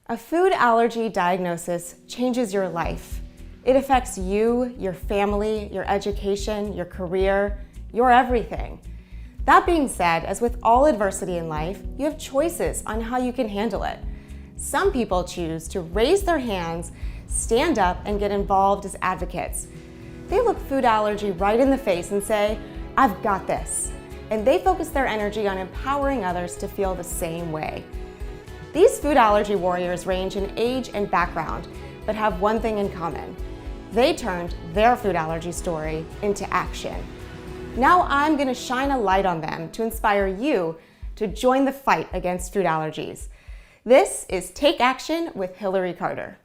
A food allergy diagnosis changes your life. It affects you, your family, your education, your career, your everything. That being said, as with all adversity in life, you have choices on how you can handle it. Some people choose to raise their hands, stand up, and get involved as advocates. They look food allergy right in the face and say, "I've got this." And they focus their energy on empowering others to feel the same way. These food allergy warriors range in age and background, but have one thing in common. They turned their food allergy story into action. Now I'm going to shine a light on them to inspire you to join the fight against food allergies. This is Take Action with Hillary Carter.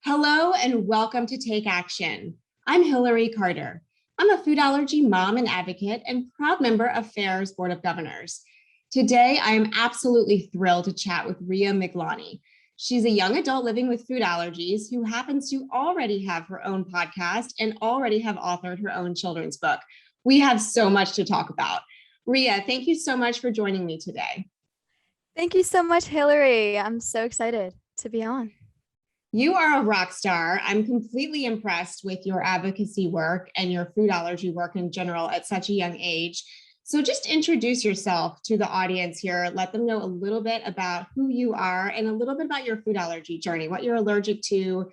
Hello and welcome to Take Action. I'm Hillary Carter. I'm a food allergy mom and advocate and proud member of FAIR's Board of Governors. Today, I am absolutely thrilled to chat with Riya Miglani. She's a young adult living with food allergies who happens to already have her own podcast and already have authored her own children's book. We have so much to talk about. Riya, thank you so much for joining me today. Thank you so much, Hillary. I'm so excited to be on. You are a rock star. I'm completely impressed with your advocacy work and your food allergy work in general at such a young age. So just introduce yourself to the audience here. Let them know a little bit about who you are and a little bit about your food allergy journey, what you're allergic to,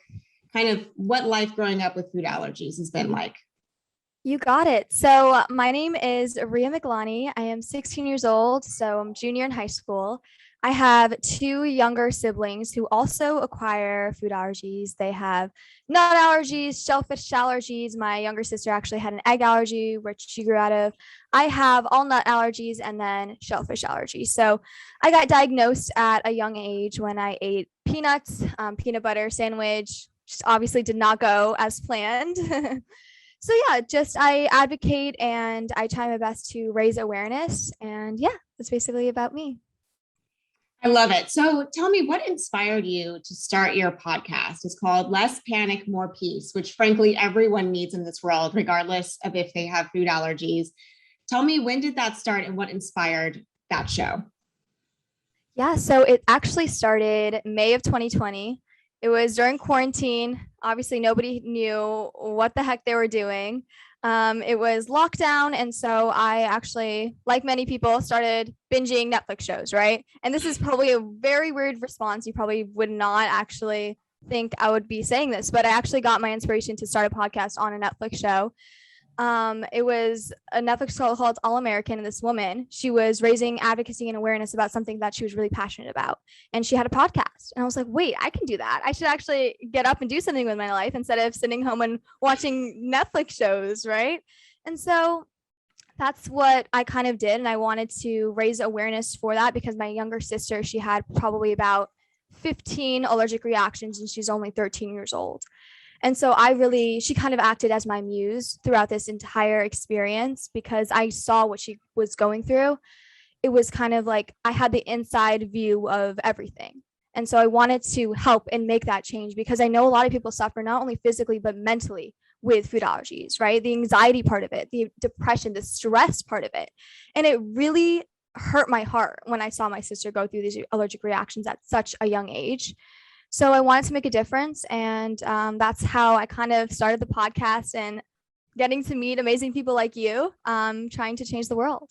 kind of what life growing up with food allergies has been like. You got it. So my name is Riya Miglani. I am 16 years old, so I'm junior in high school. I have two younger siblings who also acquire food allergies. They have nut allergies, shellfish allergies. My younger sister actually had an egg allergy, which she grew out of. I have all nut allergies and then shellfish allergies. So I got diagnosed at a young age when I ate peanuts, peanut butter sandwich. Just obviously did not go as planned. So yeah, just I advocate and I try my best to raise awareness. And yeah, that's basically about me. I love it. So tell me, what inspired you to start your podcast? It's called Less Panic, More Peace, which frankly, everyone needs in this world, regardless of if they have food allergies. Tell me, when did that start and what inspired that show? Yeah, so it actually started May of 2020. It was during quarantine. Obviously, nobody knew what the heck they were doing. It was lockdown. And so I actually, like many people, started binging Netflix shows, right? And this is probably a very weird response. You probably would not actually think I would be saying this, but I actually got my inspiration to start a podcast on a Netflix show. It was a Netflix show called All American, and this woman, she was raising advocacy and awareness about something that she was really passionate about. And she had a podcast. And I was like, wait, I can do that. I should actually get up and do something with my life instead of sitting home and watching Netflix shows, right? And so that's what I kind of did. And I wanted to raise awareness for that because my younger sister, she had probably about 15 allergic reactions and she's only 13 years old. And so she kind of acted as my muse throughout this entire experience because I saw what she was going through. It was kind of like I had the inside view of everything. And so I wanted to help and make that change because I know a lot of people suffer not only physically, but mentally with food allergies, right? The anxiety part of it, the depression, the stress part of it. And it really hurt my heart when I saw my sister go through these allergic reactions at such a young age. So I wanted to make a difference. And that's how I kind of started the podcast and getting to meet amazing people like you, trying to change the world.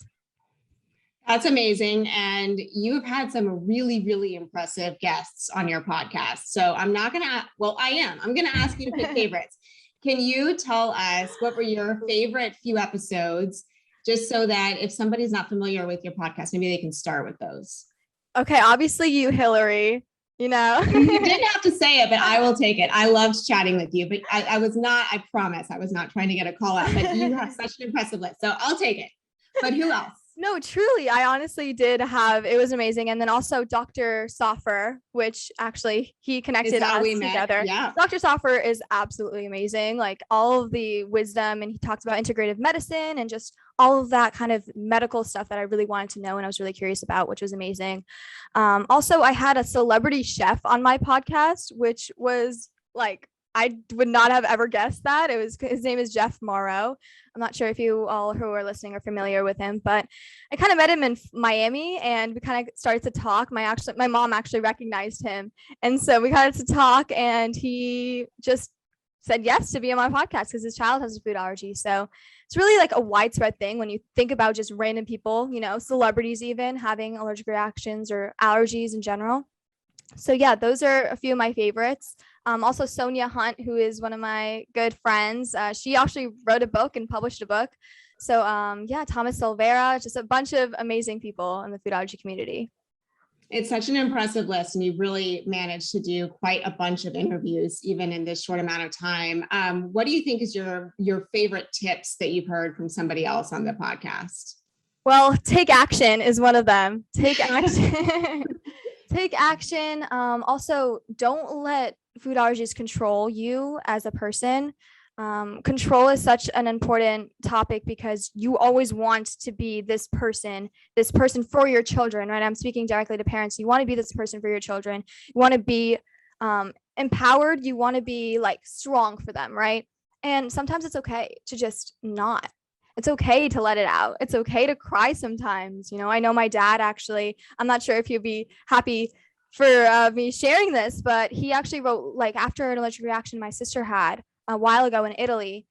That's amazing. And you've had some really, really impressive guests on your podcast. So I'm not going to, well, I am. I'm going to ask you to pick favorites. Can you tell us what were your favorite few episodes, just so that if somebody's not familiar with your podcast, maybe they can start with those? Okay, obviously you, Hillary. You didn't have to say it, but I will take it. I loved chatting with you, but I promise I was not trying to get a call out, but you have such an impressive list. So I'll take it. But who else? No, truly, I honestly did have, it was amazing. And then also Dr. Soffer, which actually he connected how us we met. together. Yeah. Dr. Soffer is absolutely amazing. Like all of the wisdom, and he talks about integrative medicine and just all of that kind of medical stuff that I really wanted to know and I was really curious about, which was amazing. Also, I had a celebrity chef on my podcast, which was like, I would not have ever guessed that. His name is Jeff Morrow. I'm not sure if you all who are listening are familiar with him, but I kind of met him in Miami and we kind of started to talk. My mom actually recognized him. And so we got to talk and he just said yes to be on my podcast because his child has a food allergy. So it's really like a widespread thing when you think about just random people, celebrities even having allergic reactions or allergies in general. So yeah, those are a few of my favorites. Also Sonia Hunt, who is one of my good friends. She actually wrote a book and published a book. So yeah, Thomas Silvera, just a bunch of amazing people in the food allergy community. It's such an impressive list, and you've really managed to do quite a bunch of interviews, even in this short amount of time. What do you think is your favorite tips that you've heard from somebody else on the podcast? Well, take action is one of them. Take action. Take action. Also, don't let food allergies control you as a person. Control is such an important topic because you always want to be this person for your children, right? I'm speaking directly to parents. You want to be this person for your children. You want to be empowered. You want to be like strong for them, right? And sometimes it's okay to just not. It's okay to let it out. It's okay to cry sometimes. I know my dad actually, I'm not sure if he'd be happy for me sharing this, but he actually wrote, like after an allergic reaction my sister had a while ago in Italy,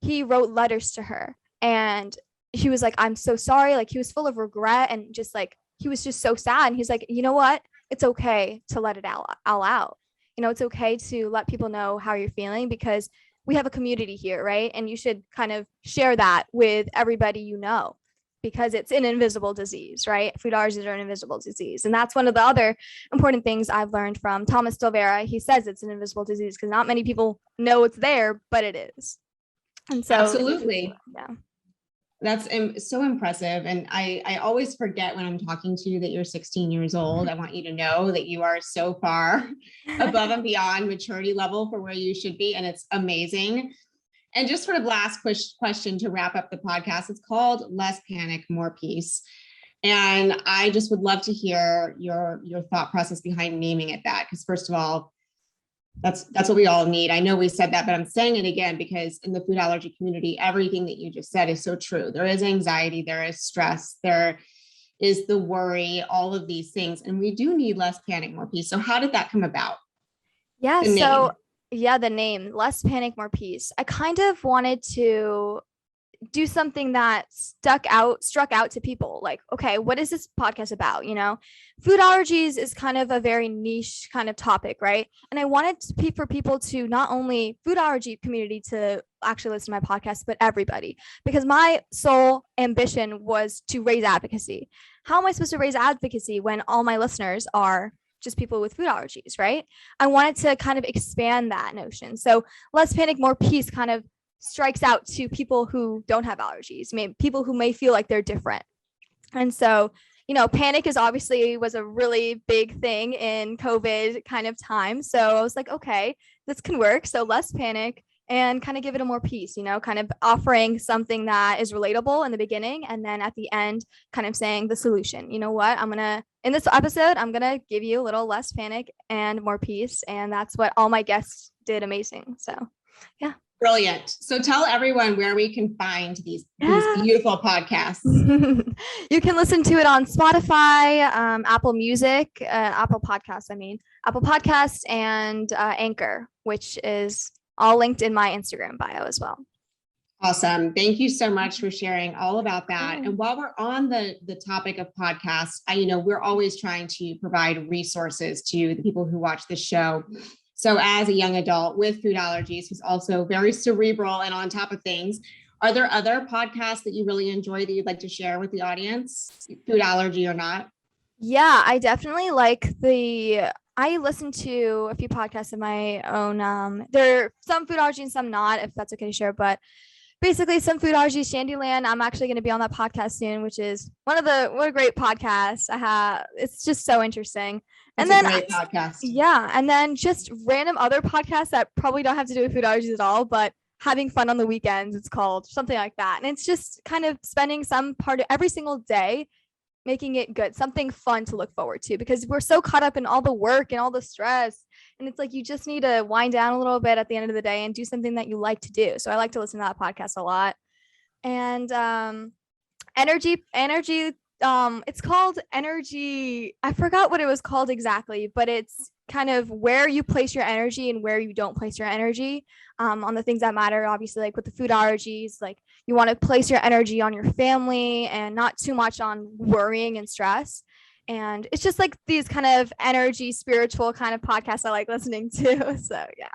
he wrote letters to her and he was like, I'm so sorry. Like he was full of regret and just like, he was just so sad. And he's like, you know what? It's okay to let it all out. It's okay to let people know how you're feeling because we have a community here, right? And you should kind of share that with everybody because it's an invisible disease, right? Food allergies are an invisible disease. And that's one of the other important things I've learned from Thomas Silvera. He says it's an invisible disease because not many people know it's there, but it is. And so absolutely. Yeah. That's so impressive. And I always forget when I'm talking to you that you're 16 years old. I want you to know that you are so far above and beyond maturity level for where you should be. And it's amazing. And just sort of last question to wrap up the podcast. It's called Less Panic, More Peace. And I just would love to hear your thought process behind naming it that. Because first of all, that's what we all need. I know we said that, but I'm saying it again because in the food allergy community, everything that you just said is so true. There is anxiety, there is stress, there is the worry, all of these things. And we do need less panic, more peace. So how did that come about? Yeah. The name, Less Panic, More Peace. I kind of wanted to do something that struck out to people. Like, okay, what is this podcast about? Food allergies is kind of a very niche kind of topic, right? And I wanted for people to not only food allergy community to actually listen to my podcast, but everybody, because my sole ambition was to raise advocacy. How am I supposed to raise advocacy when all my listeners are just people with food allergies, right? I wanted to kind of expand that notion. So Less Panic, More Peace kind of strikes out to people who don't have allergies, people who may feel like they're different. And so, panic was a really big thing in COVID kind of time. So I was like, okay, this can work. So less panic and kind of give it a more peace, kind of offering something that is relatable in the beginning. And then at the end, kind of saying the solution. You know what? In this episode, I'm going to give you a little less panic and more peace. And that's what all my guests did amazing. So, yeah. Brilliant. So tell everyone where we can find these beautiful podcasts. You can listen to it on Spotify, Apple Music, Apple Podcasts, Apple Podcasts and Anchor, which is all linked in my Instagram bio as well. Awesome. Thank you so much for sharing all about that. And while we're on the topic of podcasts, we're always trying to provide resources to the people who watch the show. So as a young adult with food allergies, who's also very cerebral and on top of things, are there other podcasts that you really enjoy that you'd like to share with the audience, food allergy or not? Yeah, I definitely I listen to a few podcasts of my own. There are some food allergy and some not, if that's okay to share, but basically some food allergies, Shandyland. I'm actually going to be on that podcast soon, which is what a great podcast I have. It's just so interesting. It's And then a great podcast. yeah, and then just random other podcasts that probably don't have to do with food allergies at all, but having fun on the weekends, it's called something like that. And it's just kind of spending some part of every single day making it good, something fun to look forward to, because we're so caught up in all the work and all the stress. And it's like you just need to wind down a little bit at the end of the day and do something that you like to do. So I like to listen to that podcast a lot. And energy, it's called Energy. I forgot what it was called exactly, but it's kind of where you place your energy and where you don't place your energy on the things that matter. Obviously, like with the food allergies, like you want to place your energy on your family and not too much on worrying and stress. And it's just like these kind of energy, spiritual kind of podcasts I like listening to. So yeah.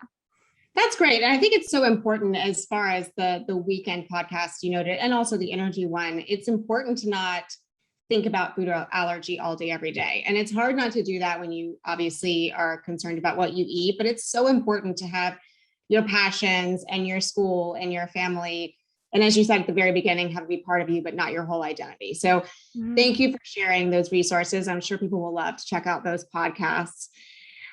That's great. And I think it's so important as far as the weekend podcast you noted, and also the energy one. It's important to not think about food allergy all day, every day. And it's hard not to do that when you obviously are concerned about what you eat, but it's so important to have your passions and your school and your family. And as you said at the very beginning, have to be part of you, but not your whole identity. So thank you for sharing those resources. I'm sure people will love to check out those podcasts.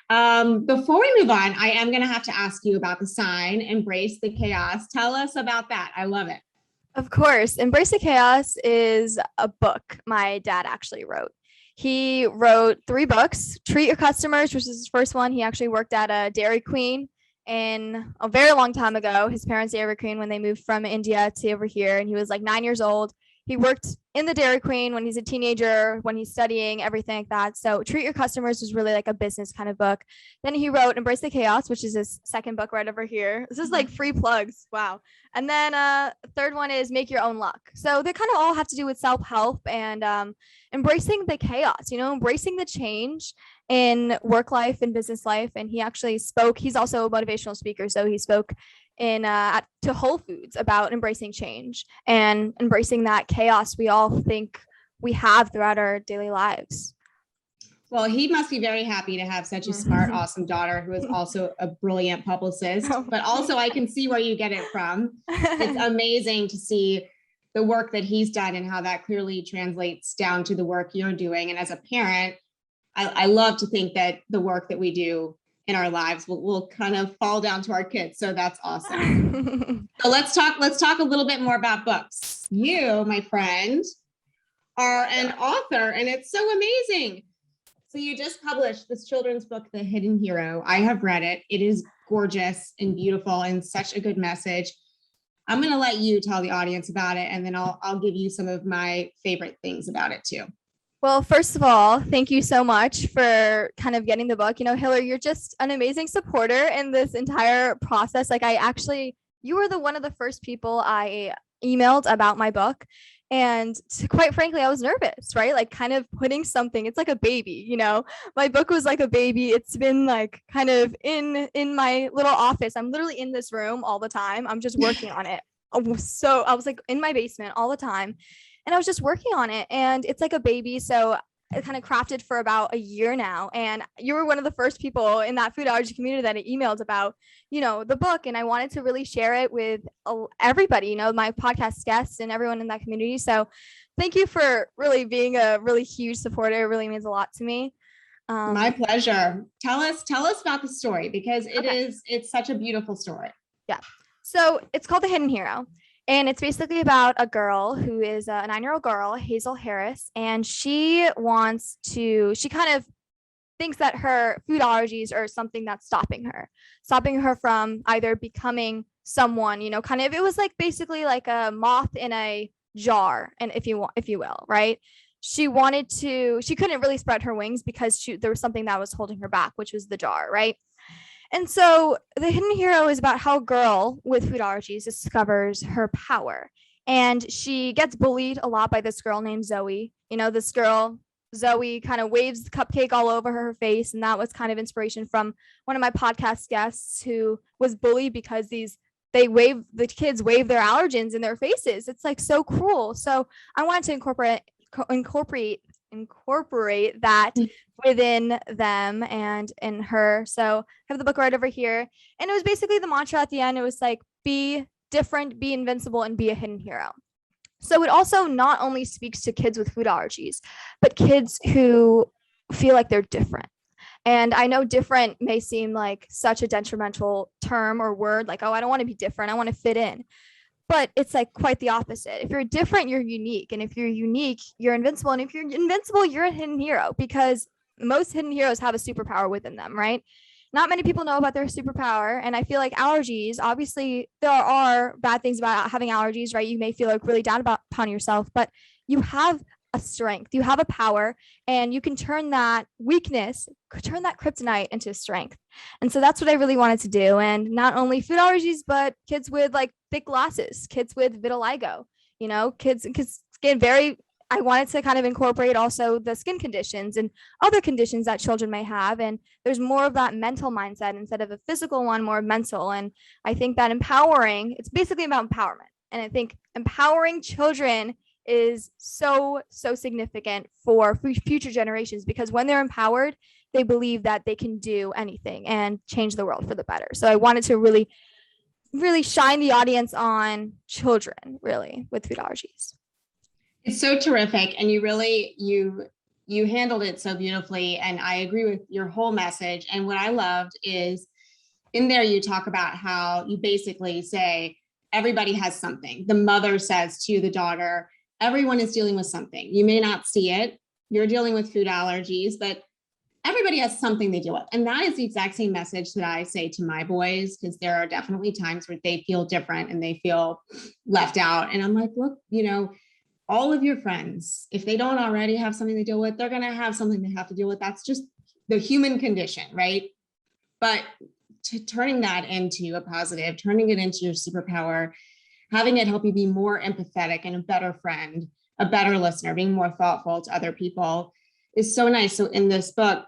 Before we move on, I am going to have to ask you about the sign, Embrace the Chaos. Tell us about that. I love it. Of course. Embrace the Chaos is a book my dad actually wrote. He wrote 3 books. Treat Your Customers, which is his first one. He actually worked at a Dairy Queen in a very long time ago. His parents Dairy Queen when they moved from India to over here, and he was like 9 years old. He worked in the Dairy Queen when he's a teenager, when he's studying, everything like that. So Treat Your Customers was really like a business kind of book. Then he wrote Embrace the Chaos, which is his second book right over here. This is like free plugs. Wow. And then third one is Make Your Own Luck. So they kind of all have to do with self-help and embracing the chaos, embracing the change in work life and business life. And he actually spoke, he's also a motivational speaker. So he spoke to Whole Foods about embracing change and embracing that chaos we all think we have throughout our daily lives. Well, he must be very happy to have such a smart, awesome daughter who is also a brilliant publicist, but also I can see where you get it from. It's amazing to see the work that he's done and how that clearly translates down to the work you're doing. And as a parent, I love to think that the work that we do in our lives will kind of fall down to our kids. So that's awesome. So let's talk a little bit more about books. You, my friend, are an author, and it's so amazing. So you just published this children's book, The Hidden Hero. I have read it. It is gorgeous and beautiful and such a good message. I'm going to let you tell the audience about it, and then I'll give you some of my favorite things about it too. Well, first of all, thank you so much for kind of getting the book. Hillary, you're just an amazing supporter in this entire process. Like you were one of the first people I emailed about my book. And quite frankly, I was nervous, right? Like kind of putting something, it's like a baby, my book was like a baby. It's been like kind of in my little office. I'm literally in this room all the time. I'm just working on it. So I was like in my basement all the time. And I was just working on it, and it's like a baby. So I kind of crafted for about a year now. And you were one of the first people in that food allergy community that I emailed about, the book. And I wanted to really share it with everybody, my podcast guests and everyone in that community. So thank you for really being a really huge supporter. It really means a lot to me. My pleasure. Tell us about the story, because it's such a beautiful story. Yeah. So it's called The Hidden Hero. And it's basically about a girl who is a 9-year-old girl, Hazel Harris, and she kind of thinks that her food allergies are something that's stopping her from either becoming someone, it was like basically like a moth in a jar, and if you will, right? She couldn't really spread her wings because there was something that was holding her back, which was the jar, right? And so The Hidden Hero is about how a girl with food allergies discovers her power. And she gets bullied a lot by this girl named Zoe. This girl, Zoe, kind of waves the cupcake all over her face. And that was kind of inspiration from one of my podcast guests who was bullied because the kids wave their allergens in their faces. It's like so cruel. So I wanted to incorporate that within them and in her. So I have the book right over here. And it was basically the mantra at the end. It was like, be different, be invincible, and be a hidden hero. So it also not only speaks to kids with food allergies, but kids who feel like they're different. And I know different may seem like such a detrimental term or word, like, oh, I don't want to be different, I want to fit in. But it's like quite the opposite. If you're different, you're unique. And if you're unique, you're invincible. And if you're invincible, you're a hidden hero, because most hidden heroes have a superpower within them, right? Not many people know about their superpower. And I feel like allergies, obviously, there are bad things about having allergies, right? You may feel like really down upon yourself, but you have a strength, you have a power, and you can turn that weakness, turn that kryptonite into strength. And so that's what I really wanted to do. And not only food allergies, but kids with like thick glasses, kids with vitiligo, kids skin very, I wanted to kind of incorporate also the skin conditions and other conditions that children may have. And there's more of that mental mindset instead of a physical one, more mental. And I think that it's basically about empowerment. And I think empowering children is so significant for future generations, because when they're empowered, they believe that they can do anything and change the world for the better. So I wanted to really shine the audience on children, really, with food allergies. It's so terrific. And you handled it so beautifully. And I agree with your whole message. And what I loved is in there, you talk about how you basically say, everybody has something. The mother says to the daughter, everyone is dealing with something. You may not see it. You're dealing with food allergies, but everybody has something they deal with. And that is the exact same message that I say to my boys, because there are definitely times where they feel different and they feel left out. And I'm like, look, all of your friends, if they don't already have something to deal with, they're going to have something they have to deal with. That's just the human condition, right? But turning that into a positive, turning it into your superpower, having it help you be more empathetic and a better friend, a better listener, being more thoughtful to other people is so nice. So in this book,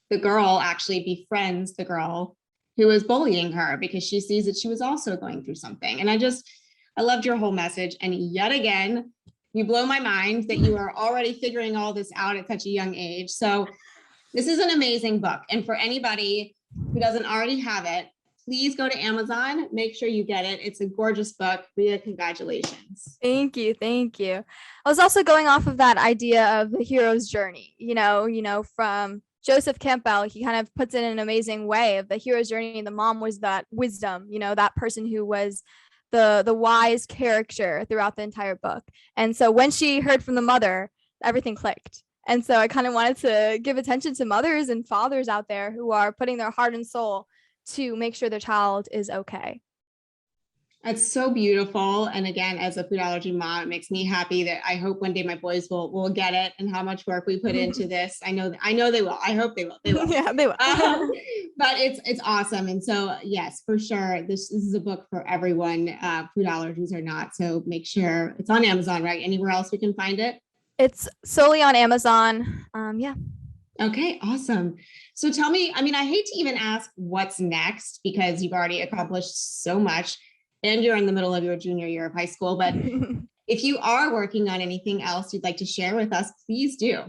the girl actually befriends the girl who is bullying her because she sees that she was also going through something. And I loved your whole message. And yet again, you blow my mind that you are already figuring all this out at such a young age. So this is an amazing book. And for anybody who doesn't already have it, please go to Amazon, make sure you get it. It's a gorgeous book. Riya, congratulations. Thank you. I was also going off of that idea of the hero's journey, from Joseph Campbell. He kind of puts it in an amazing way of the hero's journey. The mom was that wisdom, that person who was the wise character throughout the entire book. And so when she heard from the mother, everything clicked. And so I kind of wanted to give attention to mothers and fathers out there who are putting their heart and soul to make sure their child is okay. That's so beautiful. And again, as a food allergy mom, it makes me happy that I hope one day my boys will get it, and how much work we put into this. I know they will. I hope they will. Yeah, they will. But it's awesome. And so yes, for sure, this is a book for everyone, food allergies or not. So make sure it's on Amazon, right? Anywhere else we can find it? It's solely on Amazon. Yeah. Okay, awesome. So tell me, I hate to even ask what's next because you've already accomplished so much and you're in the middle of your junior year of high school, but if you are working on anything else you'd like to share with us, please do.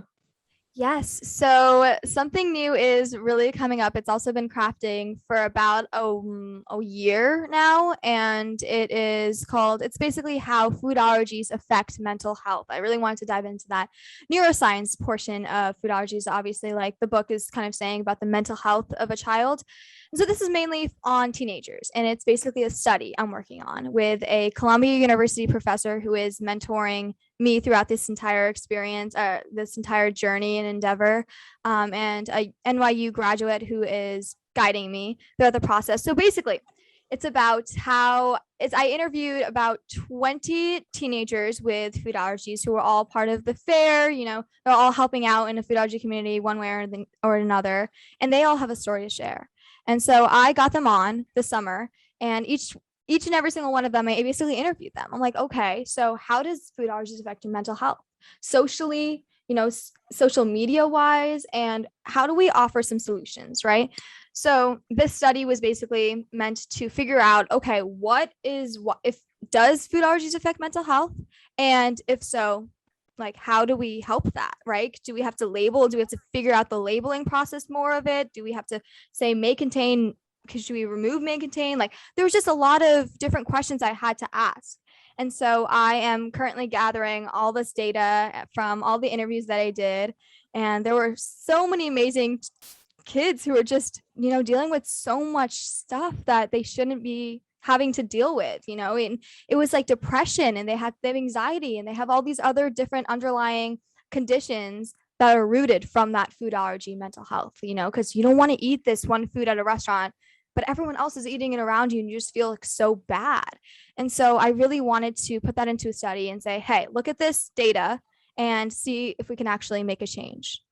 Yes. So something new is really coming up. It's also been crafting for about a year now. And it's basically how food allergies affect mental health. I really wanted to dive into that neuroscience portion of food allergies. Obviously, like the book is kind of saying about the mental health of a child. And so this is mainly on teenagers. And it's basically a study I'm working on with a Columbia University professor who is mentoring me throughout this entire experience, this entire journey and endeavor, and a NYU graduate who is guiding me throughout the process. So basically, it's about I interviewed about 20 teenagers with food allergies who were all part of the fair. They're all helping out in a food allergy community one way or another, and they all have a story to share. And so I got them on this summer, and each and every single one of them, I basically interviewed them. I'm like, okay, so how does food allergies affect your mental health? Socially, social media wise, and how do we offer some solutions, right? So this study was basically meant to figure out, okay, does food allergies affect mental health? And if so, like, how do we help that, right? Do we have to label? Do we have to figure out the labeling process more of it? Do we have to say may contain should we remove may contain? Like there was just a lot of different questions I had to ask. And so I am currently gathering all this data from all the interviews that I did. And there were so many amazing kids who are just, dealing with so much stuff that they shouldn't be having to deal with, and it was like depression, and they have anxiety, and they have all these other different underlying conditions that are rooted from that food allergy, mental health, because you don't want to eat this one food at a restaurant, but everyone else is eating it around you and you just feel like so bad. And so I really wanted to put that into a study and say, hey, look at this data and see if we can actually make a change.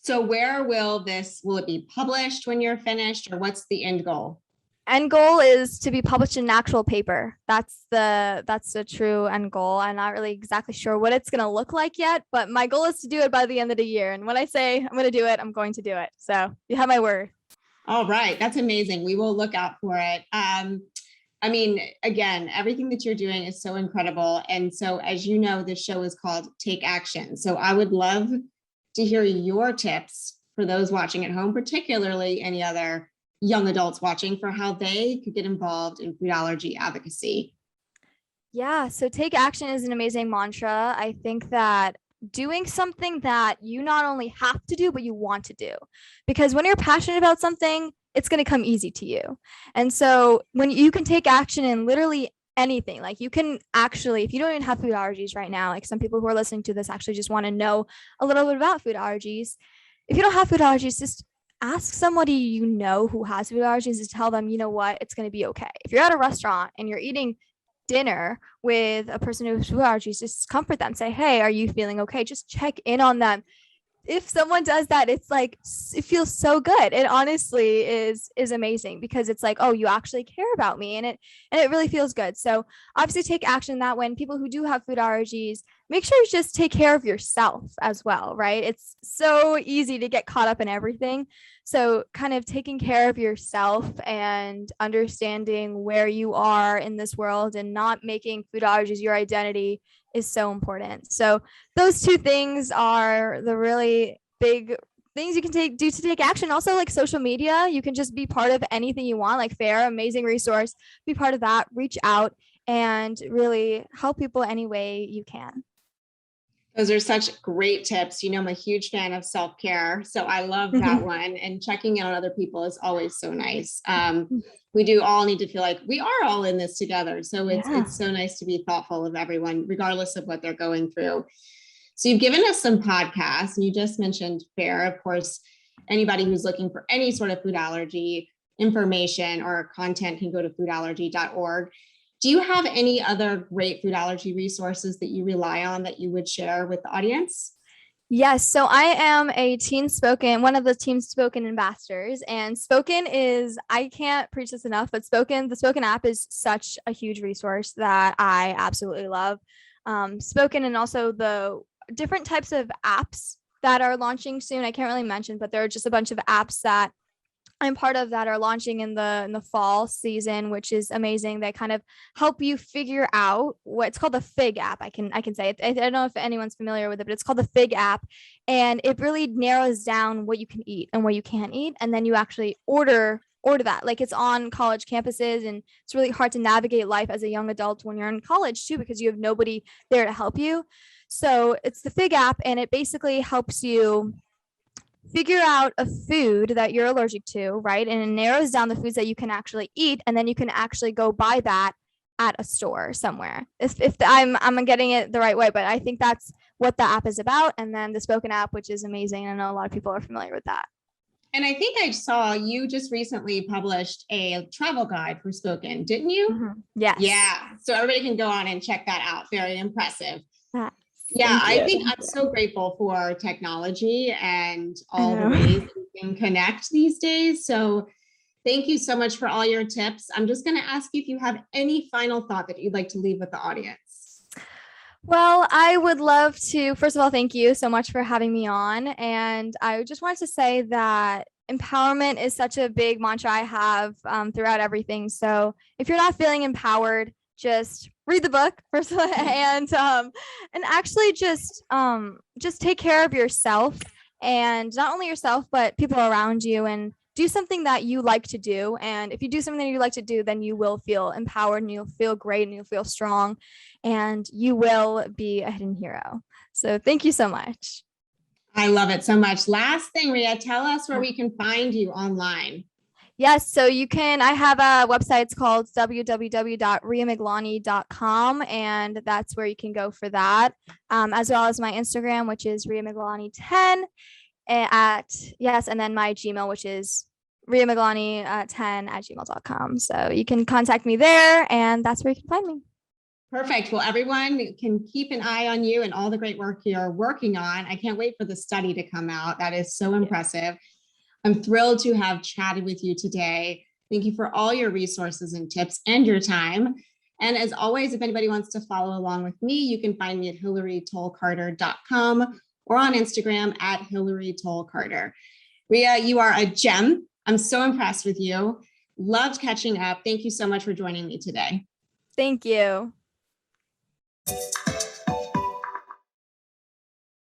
So where will it be published when you're finished, or what's the end goal? End goal is to be published in an actual paper. That's the true end goal. I'm not really exactly sure what it's going to look like yet, but my goal is to do it by the end of the year. And when I say I'm going to do it, I'm going to do it. So you have my word. All right. That's amazing. We will look out for it. Again, everything that you're doing is so incredible. And so, as you know, this show is called Take Action. So I would love to hear your tips for those watching at home, particularly any other young adults watching, for how they could get involved in food allergy advocacy. Yeah, so take action is an amazing mantra. I think that doing something that you not only have to do, but you want to do, because when you're passionate about something, it's going to come easy to you. And so when you can take action in literally anything, like you can actually, if you don't even have food allergies right now, like some people who are listening to this actually just want to know a little bit about food allergies. If you don't have food allergies, just ask somebody who has food allergies to tell them, you know what, it's going to be okay. If you're at a restaurant and you're eating dinner with a person who has food allergies, just comfort them, say, hey, are you feeling okay? Just check in on them. If someone does that, it's like, it feels so good. It honestly is amazing, because it's like, oh, you actually care about me, and it really feels good. So obviously take action that when people who do have food allergies, make sure you just take care of yourself as well, right? It's so easy to get caught up in everything. So kind of taking care of yourself and understanding where you are in this world and not making food allergies your identity is so important. So those two things are the really big things you can do to take action. Also, like social media, you can just be part of anything you want, like FAIR, amazing resource, be part of that, reach out and really help people any way you can. Those are such great tips. I'm a huge fan of self-care, so I love that one. And checking in on other people is always so nice. We do all need to feel like we are all in this together. So it's so nice to be thoughtful of everyone, regardless of what they're going through. So you've given us some podcasts, and you just mentioned FAIR. Of course, anybody who's looking for any sort of food allergy information or content can go to foodallergy.org. Do you have any other great food allergy resources that you rely on that you would share with the audience? Yes. So I am one of the Teen Spoken ambassadors, and Spoken is, I can't preach this enough, but the Spoken app is such a huge resource that I absolutely love. Spoken, and also the different types of apps that are launching soon. I can't really mention, but there are just a bunch of apps that I'm part of that are launching in the fall season, which is amazing. They kind of help you figure out what's called the FIG app. I can say it. I don't know if anyone's familiar with it, but it's called the FIG app, and it really narrows down what you can eat and what you can't eat, and then you actually order that. Like, it's on college campuses, and it's really hard to navigate life as a young adult when you're in college too, because you have nobody there to help you. So it's the FIG app, and it basically helps you figure out a food that you're allergic to, right? And it narrows down the foods that you can actually eat, and then you can actually go buy that at a store somewhere. If I'm getting it the right way, but I think that's what the app is about. And then the Spoken app, which is amazing. I know a lot of people are familiar with that. And I think I saw you just recently published a travel guide for Spoken, didn't you? Mm-hmm. Yes. Yeah. So everybody can go on and check that out. Very impressive. Yeah, I think I'm so grateful for technology and all the ways that we can connect these days. So thank you so much for all your tips. I'm just going to ask you if you have any final thought that you'd like to leave with the audience. Well, I would love to, first of all, thank you so much for having me on. And I just wanted to say that empowerment is such a big mantra I have throughout everything. So if you're not feeling empowered, just read the book first, and actually just take care of yourself, and not only yourself, but people around you, and do something that you like to do. And if you do something that you like to do, then you will feel empowered and you'll feel great and you'll feel strong and you will be a hidden hero. So thank you so much. I love it so much. Last thing, Riya, tell us where we can find you online. Yes, so you can, I have a website, it's called www.riyamiglani.com, and that's where you can go for that, as well as my Instagram, which is riyamiglani10, and then my Gmail, which is riyamiglani10@gmail.com. So you can contact me there, and that's where you can find me. Perfect. Well, everyone can keep an eye on you and all the great work you're working on. I can't wait for the study to come out. That is so impressive. I'm thrilled to have chatted with you today. Thank you for all your resources and tips and your time. And as always, if anybody wants to follow along with me, you can find me at hillarytollcarter.com or on Instagram at hillarytollcarter. Riya, you are a gem. I'm so impressed with you. Loved catching up. Thank you so much for joining me today. Thank you.